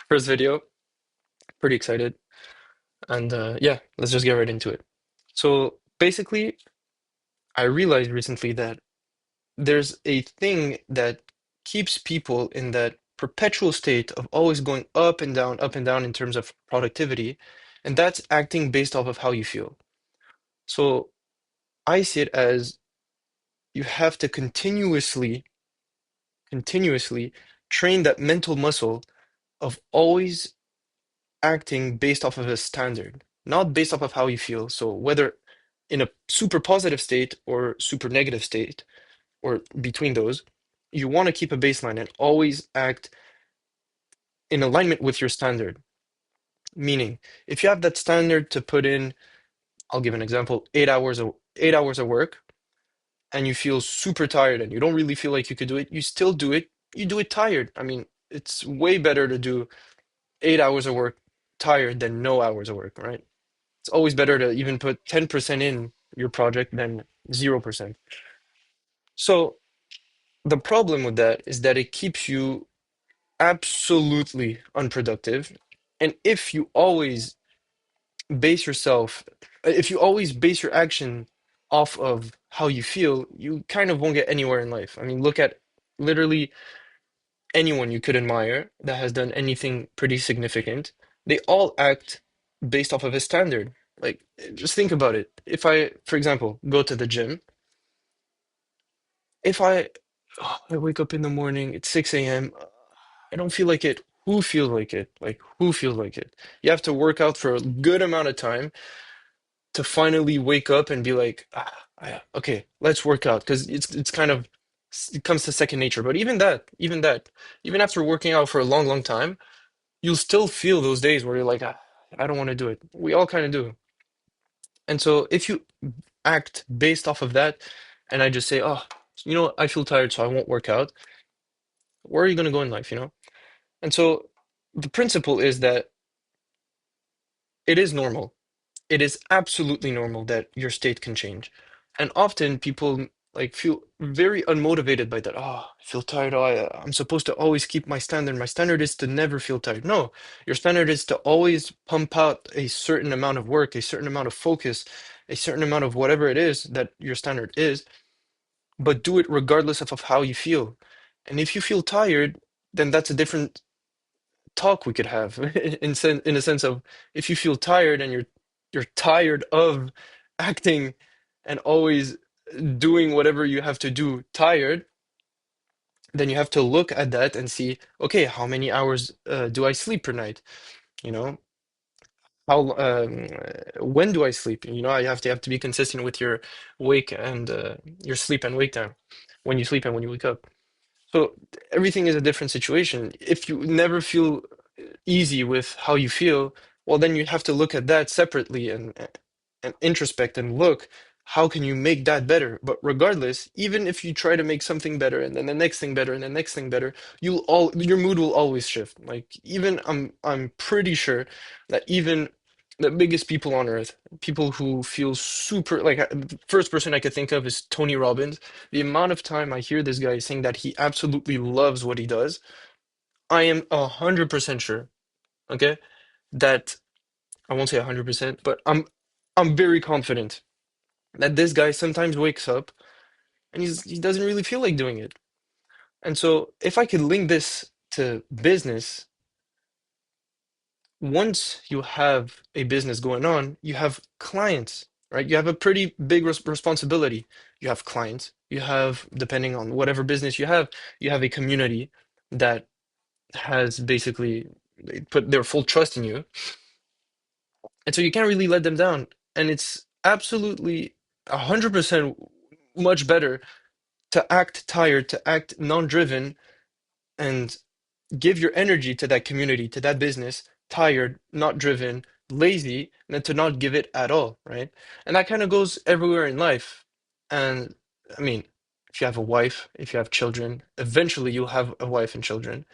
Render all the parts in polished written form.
First video, pretty excited. And yeah, let's just get right into it. So basically, I realized recently that there's a thing that keeps people in that perpetual state of always going up and down in terms of productivity, and that's acting based off of how you feel. So I see it as you have to continuously train that mental muscle of always acting based off of a standard, not based off of how you feel. So whether in a super positive state or super negative state, or between those, you want to keep a baseline and always act in alignment with your standard. Meaning, if you have that standard to put in, I'll give an example, 8 hours of work, and you feel super tired and you don't really feel like you could do it, you still do it. You do it tired. I mean, it's way better to do 8 hours of work tired than no hours of work, right? It's always better to even put 10% in your project than 0%. So the problem with that is that it keeps you absolutely unproductive. And if you always base your action off of how you feel, you kind of won't get anywhere in life. I mean, look at literally anyone you could admire that has done anything pretty significant. They all act based off of a standard. Like, just think about it. If I, for example, go to the gym, if I wake up in the morning, it's 6 a.m. I don't feel like it. Who feels like it? Like, who feels like it? You have to work out for a good amount of time to finally wake up and be like, okay, let's work out because it's kind of it comes to second nature. But even after working out for a long time, you'll still feel those days where you're like, I don't want to do it. We all kind of do. And so if you act based off of that, and I just say, oh, I feel tired, so I won't work out. Where are you going to go in life, And so the principle is that it is normal. It is absolutely normal that your state can change. And often people like feel very unmotivated by that. Oh, I feel tired. Oh, I'm supposed to always keep my standard. My standard is to never feel tired. No, your standard is to always pump out a certain amount of work, a certain amount of focus, a certain amount of whatever it is that your standard is, but do it regardless of how you feel. And if you feel tired, then that's a different talk we could have in a sense of if you feel tired and you're tired of acting and always doing whatever you have to do tired, then you have to look at that and see, okay, how many hours do I sleep per night? You know, how when do I sleep? You have to be consistent with your wake and your sleep and wake time, when you sleep and when you wake up. So everything is a different situation. If you never feel easy with how you feel, well, then you have to look at that separately and introspect and look, how can you make that better? But regardless, even if you try to make something better and then the next thing better and the next thing better, your mood will always shift. Like even I'm pretty sure that even the biggest people on earth, people who feel super like the first person I could think of is Tony Robbins. The amount of time I hear this guy saying that he absolutely loves what he does, I am 100% sure, okay, that I won't say 100%, but I'm very confident that this guy sometimes wakes up and he doesn't really feel like doing it. And so if I could link this to business, once you have a business going on, you have clients, right? You have a pretty big responsibility. You have clients, you have, depending on whatever business you have a community that has basically they put their full trust in you. And so you can't really let them down. And it's absolutely 100% much better to act tired, to act non-driven, and give your energy to that community, to that business, tired, not driven, lazy, than to not give it at all, right? And that kind of goes everywhere in life. And I mean, if you have a wife, if you have children, eventually you'll have a wife and children.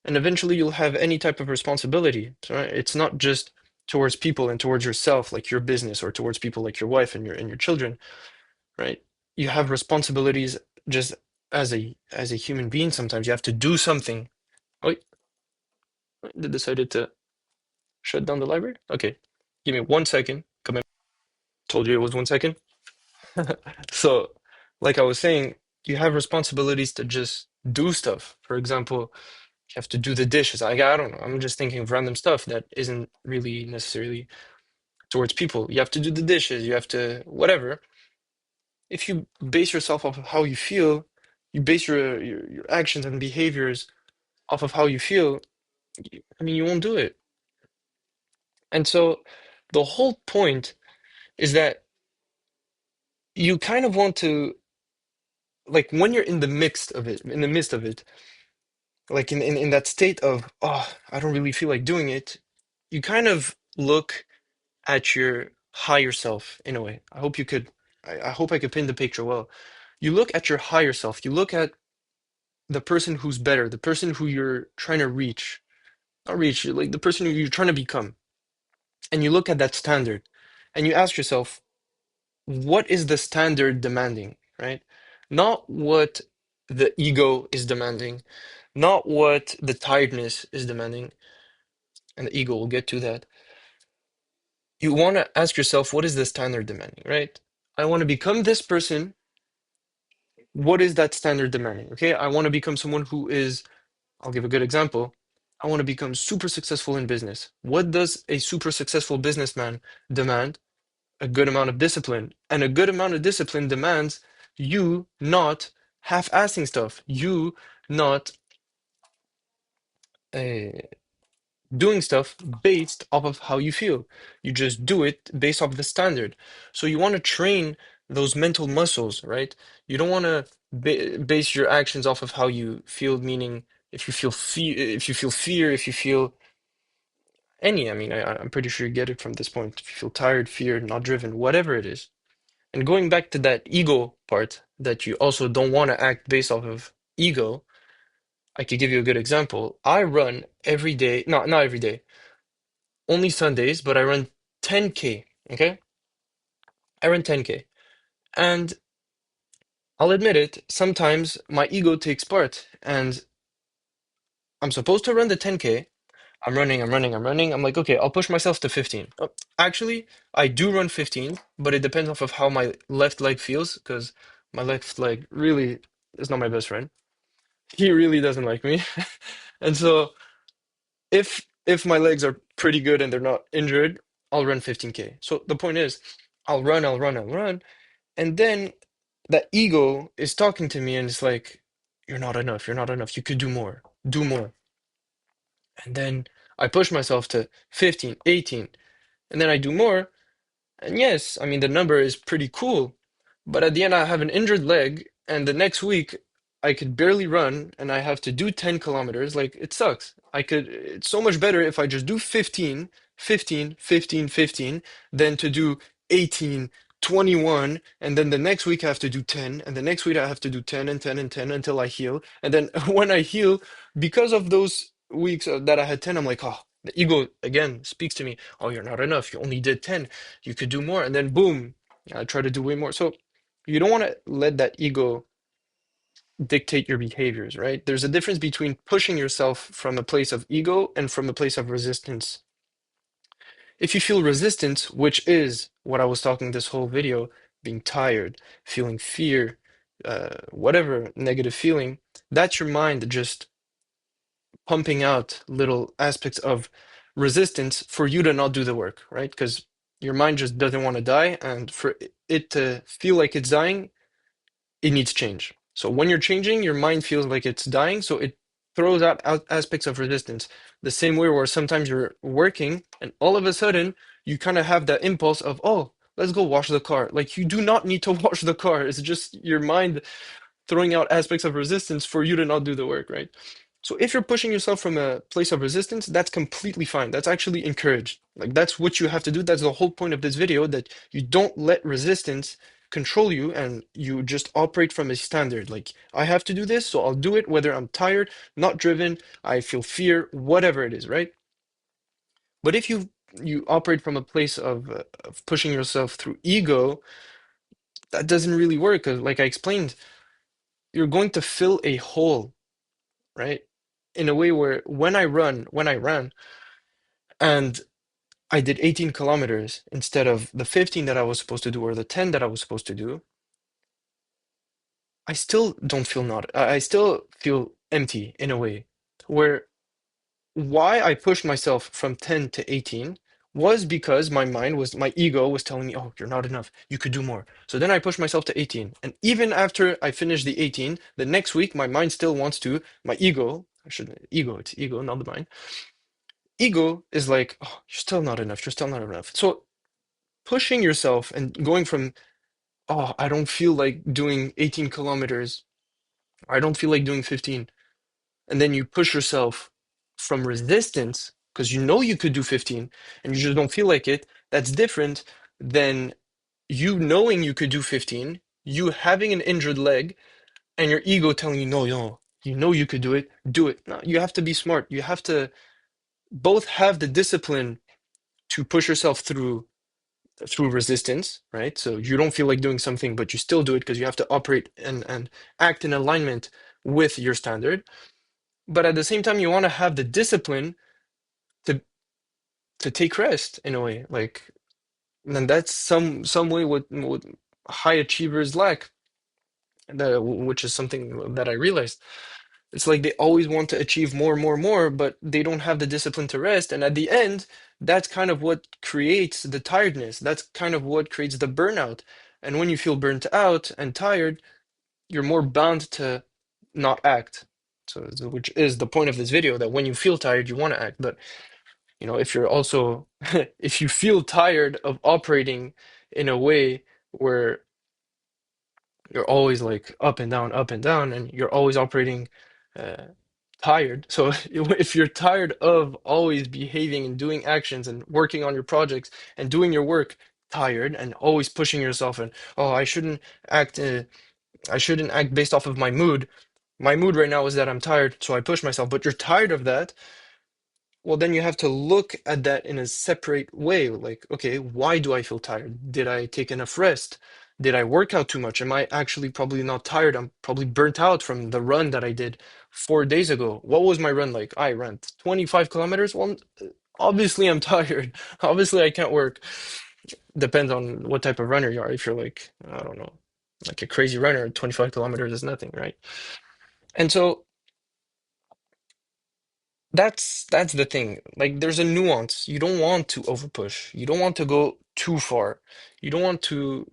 And eventually you'll have any type of responsibility, right? It's not just towards people and towards yourself, like your business, or towards people like your wife and your children, right? You have responsibilities just as a human being. Sometimes you have to do something. Oh, They decided to shut down the library? Okay. Give me 1 second. Come in. Told you it was 1 second. So, like I was saying, you have responsibilities to just do stuff. For example, you have to do the dishes. I don't know. I'm just thinking of random stuff that isn't really necessarily towards people. You have to do the dishes. You have to whatever. If you base yourself off of how you feel, you base your actions and behaviors off of how you feel, I mean, you won't do it. And so the whole point is that you kind of want to, like, when you're in the midst of it, like in that state of, oh, I don't really feel like doing it, you kind of look at your higher self in a way. I hope I could paint the picture well. You look at your higher self, you look at the person who's better, the person who you're trying to reach, not reach, like the person who you're trying to become. And you look at that standard and you ask yourself, what is the standard demanding, right? Not what the ego is demanding, not what the tiredness is demanding, and the ego will get to that. You want to ask yourself, what is the standard demanding, right? I want to become this person. What is that standard demanding? Okay, I want to become someone who is, I'll give a good example. I want to become super successful in business. What does a super successful businessman demand? A good amount of discipline. And a good amount of discipline demands you not half-assing stuff, you not uh, doing stuff based off of how you feel. You just do it based off the standard. So you want to train those mental muscles, right? You don't want to base your actions off of how you feel, meaning if you feel fear, if you feel any, I mean, I'm pretty sure you get it from this point. If you feel tired, fear, not driven, whatever it is. And going back to that ego part, that you also don't want to act based off of ego, I could give you a good example. I run every day, not every day, only Sundays, but I run 10K, okay? I run 10K. And I'll admit it, sometimes my ego takes part, and I'm supposed to run the 10K. I'm running. I'm like, okay, I'll push myself to 15. Oh, actually, I do run 15, but it depends off of how my left leg feels, because my left leg really is not my best friend. He really doesn't like me. And so if my legs are pretty good and they're not injured, I'll run 15K. So the point is, I'll run, and then that ego is talking to me and it's like, you're not enough, you're not enough. You could do more. Do more. And then I push myself to 15, 18, and then I do more. And yes, I mean, the number is pretty cool, but at the end, I have an injured leg, and the next week, I could barely run, and I have to do 10 kilometers. Like, it sucks. It's so much better if I just do 15, 15, 15, 15, than to do 18, 21, and then the next week I have to do 10, and the next week I have to do 10 and 10 and 10 until I heal. And then when I heal, because of those weeks that I had 10, I'm like, oh, the ego again speaks to me. Oh, you're not enough. You only did 10. You could do more. And then boom, I try to do way more. So you don't want to let that ego dictate your behaviors, right? There's a difference between pushing yourself from a place of ego and from a place of resistance. If you feel resistance, which is what I was talking this whole video, being tired, feeling fear, whatever negative feeling, that's your mind just pumping out little aspects of resistance for you to not do the work, right? Because your mind just doesn't want to die, and for it to feel like it's dying, it needs change. So when you're changing, your mind feels like it's dying, so it throws out aspects of resistance. The same way where sometimes you're working and all of a sudden you kind of have that impulse of, oh, let's go wash the car. Like you do not need to wash the car. It's just your mind throwing out aspects of resistance for you to not do the work, right? So if you're pushing yourself from a place of resistance, that's completely fine. That's actually encouraged. Like that's what you have to do. That's the whole point of this video, that you don't let resistance control you and you just operate from a standard. Like I have to do this, so I'll do it whether I'm tired, not driven, I feel fear, whatever it is, right? But if you operate from a place of pushing yourself through ego, that doesn't really work. 'Cause like I explained, you're going to fill a hole, right? in a way where when I ran and I did 18 kilometers instead of the 15 that I was supposed to do or the 10 that I was supposed to do, I still don't feel not I still feel empty in a way where why I pushed myself from 10 to 18 was because my ego was telling me, oh, you're not enough. You could do more. So then I pushed myself to 18. And even after I finished the 18, the next week, my mind still wants to, my ego, I shouldn't, ego, it's ego, not the mind. Ego is like, oh, you're still not enough. You're still not enough. So pushing yourself and going from, oh, I don't feel like doing 18 kilometers. I don't feel like doing 15. And then you push yourself from resistance because you know you could do 15 and you just don't feel like it. That's different than you knowing you could do 15, you having an injured leg, and your ego telling you, no, no, you know you could do it, do it. No, you have to be smart. You have to both have the discipline to push yourself through resistance, right? So you don't feel like doing something, but you still do it because you have to operate and act in alignment with your standard. But at the same time, you want to have the discipline to to take rest in a way. Like, and that's some way what high achievers lack, that which is something that I realized. It's like they always want to achieve more, more, more, but they don't have the discipline to rest. And at the end, that's kind of what creates the tiredness. That's kind of what creates the burnout. And when you feel burnt out and tired, you're more bound to not act. So, which is the point of this video, that when you feel tired, you want to act. But if you're also if you feel tired of operating in a way where you're always like up and down, and you're always operating uh, tired. So if you're tired of always behaving and doing actions and working on your projects and doing your work tired and always pushing yourself and, oh, act I shouldn't act based off of my mood. My mood right now is that I'm tired, so I push myself. But you're tired of that, well, then you have to look at that in a separate way. Like, okay, why do I feel tired? Did I take enough rest? Did I work out too much? Am I actually probably not tired? I'm probably burnt out from the run that I did 4 days ago. What was my run like? I ran 25 kilometers. Well, obviously I'm tired. Obviously I can't work. Depends on what type of runner you are. If you're like, I don't know, like a crazy runner, 25 kilometers is nothing, right? And so that's the thing. Like there's a nuance. You don't want to overpush. You don't want to go too far. You don't want to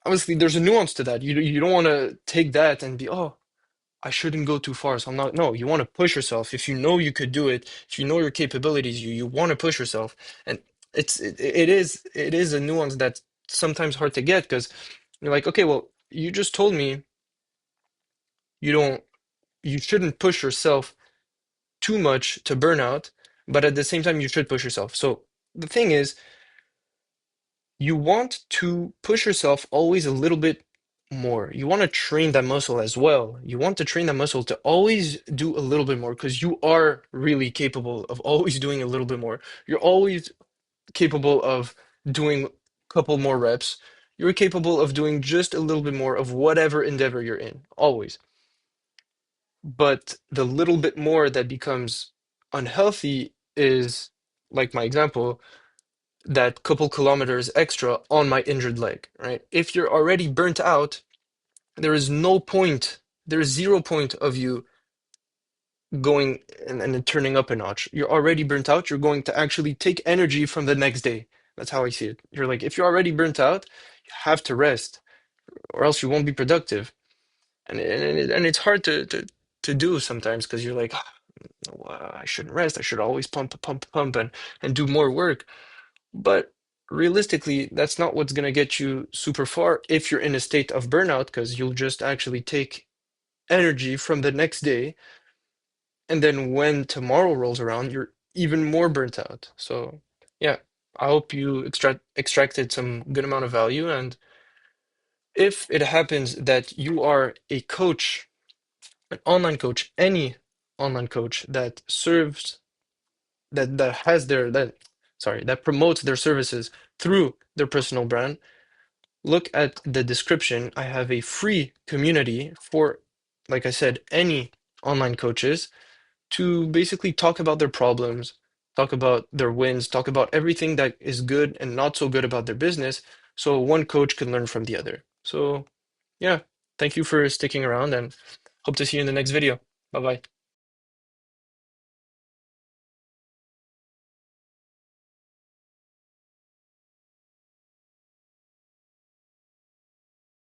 Obviously there's a nuance to that. You don't want to take that and be, oh, I shouldn't go too far. So I'm not. No, you want to push yourself. If you know you could do it, if you know your capabilities, you want to push yourself. And it is a nuance that's sometimes hard to get because you're like, okay, well, you just told me you don't you shouldn't push yourself too much to burnout, but at the same time, you should push yourself. So the thing is, you want to push yourself always a little bit more. You want to train that muscle as well. You want to train that muscle to always do a little bit more because you are really capable of always doing a little bit more. You're always capable of doing a couple more reps. You're capable of doing just a little bit more of whatever endeavor you're in, always. But the little bit more that becomes unhealthy is, like my example, that couple kilometers extra on my injured leg, right? If you're already burnt out, there is no point, there's 0 point of you going and then turning up a notch. You're already burnt out, you're going to actually take energy from the next day. That's how I see it. You're like, if you're already burnt out, you have to rest, or else you won't be productive. And it's hard to do sometimes because you're like, "Ah, no, I shouldn't rest. I should always pump, pump, pump, and do more work." But realistically, that's not what's going to get you super far if you're in a state of burnout, because you'll just actually take energy from the next day. And then when tomorrow rolls around, you're even more burnt out. So, yeah, I hope you extracted some good amount of value. And if it happens that you are a coach, an online coach, any online coach that serves that has their that sorry, that promotes their services through their personal brand, look at the description. I have a free community for, like I said, any online coaches to basically talk about their problems, talk about their wins, talk about everything that is good and not so good about their business, so one coach can learn from the other. So, yeah, thank you for sticking around and hope to see you in the next video. Bye bye.